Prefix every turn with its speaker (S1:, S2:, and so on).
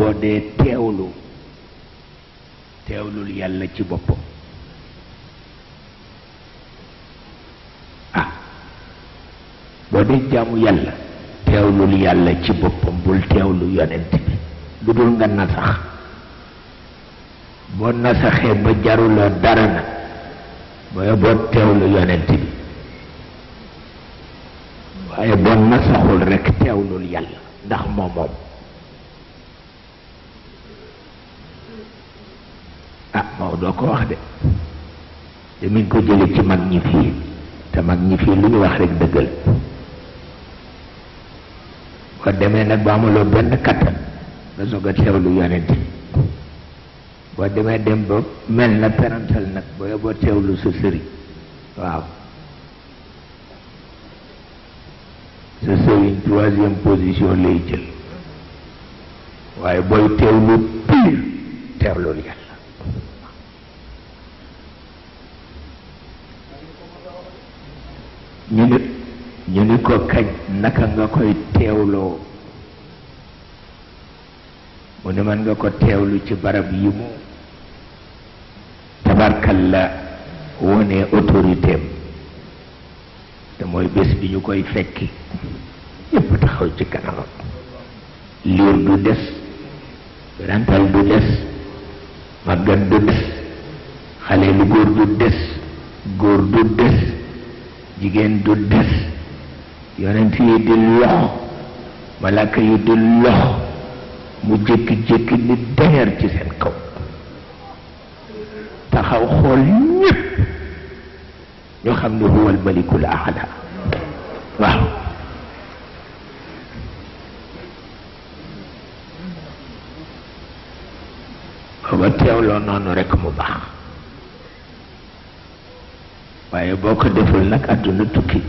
S1: boo dee teewlul yàlla ci boppam boo dee jaamu yàlla teewlul yàlla ci boppam bul teewlu yonent bi lu dul nga nasax boo nasaxee ba jaruloo dara na boo teewlu yonent bi waaye boo nasaxul rekk teewlul yàlla ndax moom doo ko wax de mi ngi ko jële ci mag ñi fii te mag ñi fii lu ñu wax rekk dëggal boo demee nag ba amuloo benn kattan nga soog a teewlu yonent bi boo demee dem ba mel na perantal nag boo teewlu sa sëriñ waaw sa sëriñ troisième position lay jël waaye booy teewlu pire teewlul yàlla ñu ni ko kañ naka nga koy teewloo mu ne man nga ko teewlu ci barab yi mu tabarkal la wone autorité am te mooy bés bi ñu koy fekki ñépp taxaw ci kanamam liir du des rental du des màggat du des xale lu góor du des jigéen du des yonent yi di lox malaaka yi di lox mu jékki-jékki ni deñar ci seen kaw taxaw xool ñépp ñu xam ne huwal malikul aala waaw booba teewloo noonu rekk mu baax waaye boo ko deful nag àdduna tukki